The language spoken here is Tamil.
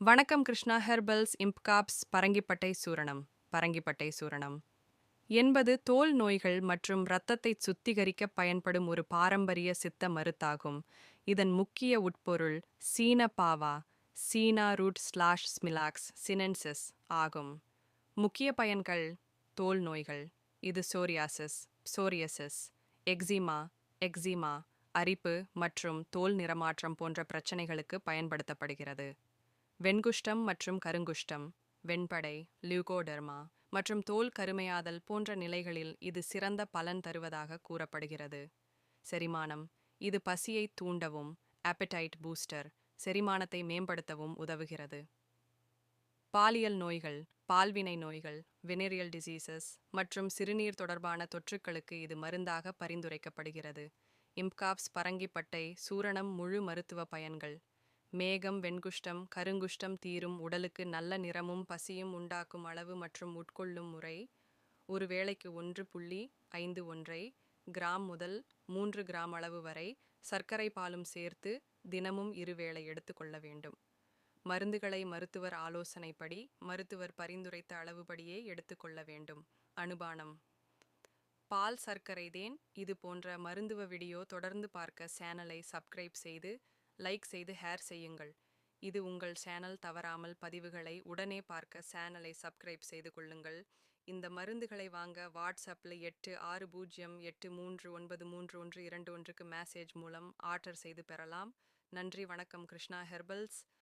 வணக்கம் கிருஷ்ணா ஹெர்பல்ஸ் இம்ப்காப்ஸ் பரங்கிப்பட்டை சூரணம் என்பது தோல் நோய்கள் மற்றும் இரத்தத்தை சுத்திகரிக்க பயன்படும் ஒரு பாரம்பரிய சித்த மருந்தாகும். இதன் முக்கிய உட்பொருள் சீன பாவா சீனா ரூட் ஸ்லாஷ் ஸ்மிலாக்ஸ் சினென்சிஸ் ஆகும். முக்கிய பயன்கள்: தோல் நோய்கள், இது சோரியாசிஸ், எக்ஸிமா, அரிப்பு மற்றும் தோல் நிறமாற்றம் போன்ற பிரச்சனைகளுக்கு பயன்படுத்தப்படுகிறது. வெண்குஷ்டம் மற்றும் கருங்குஷ்டம், வெண்படை, லியூகோடெர்மா மற்றும் தோல் கருமையாதல் போன்ற நிலைகளில் இது சிறந்த பலன் தருவதாக கூறப்படுகிறது. செரிமானம்: இது பசியை தூண்டவும் appetite பூஸ்டர், செரிமானத்தை மேம்படுத்தவும் உதவுகிறது. பாலியல் நோய்கள், பால்வினை நோய்கள், வெனேரியல் டிசீசஸ் மற்றும் சிறுநீர் தொடர்பான தொற்றுக்களுக்கு இது மருந்தாக பரிந்துரைக்கப்படுகிறது. இம்ப்காப்ஸ் பரங்கிப்பட்டை சூரணம் முழு மருத்துவ பயன்கள்: மேகம், வெண்குஷ்டம், கருங்குஷ்டம் தீரும், உடலுக்கு நல்ல நிறமும் பசியும் உண்டாக்கும் அளவு மற்றும் உட்கொள்ளும் முறை: ஒரு வேளைக்கு 1.51 கிராம் முதல் 3 கிராம் அளவு வரை சர்க்கரை பாலும் சேர்த்து தினமும் இருவேளை எடுத்துக்கொள்ள வேண்டும். மருந்துகளை மருத்துவர் ஆலோசனைப்படி மருத்துவர் பரிந்துரைத்த அளவுபடியே எடுத்துக்கொள்ள வேண்டும். அனுபானம்: பால் சர்க்கரை தேன் இது போன்ற மருந்துவ வீடியோ தொடர்ந்து பார்க்க சேனலை சப்ஸ்கிரைப் செய்து லைக் செய்து ஷேர் செய்யுங்கள். இது உங்கள் சேனல் தவறாமல் பதிவுகளை உடனே பார்க்க சேனலை சப்ஸ்கிரைப் செய்து கொள்ளுங்கள். இந்த மருந்துகளை வாங்க வாட்ஸ்அப்பில் 8608393121க்கு மெசேஜ் மூலம் ஆர்டர் செய்து பெறலாம். நன்றி. வணக்கம். கிருஷ்ணா ஹெர்பல்ஸ்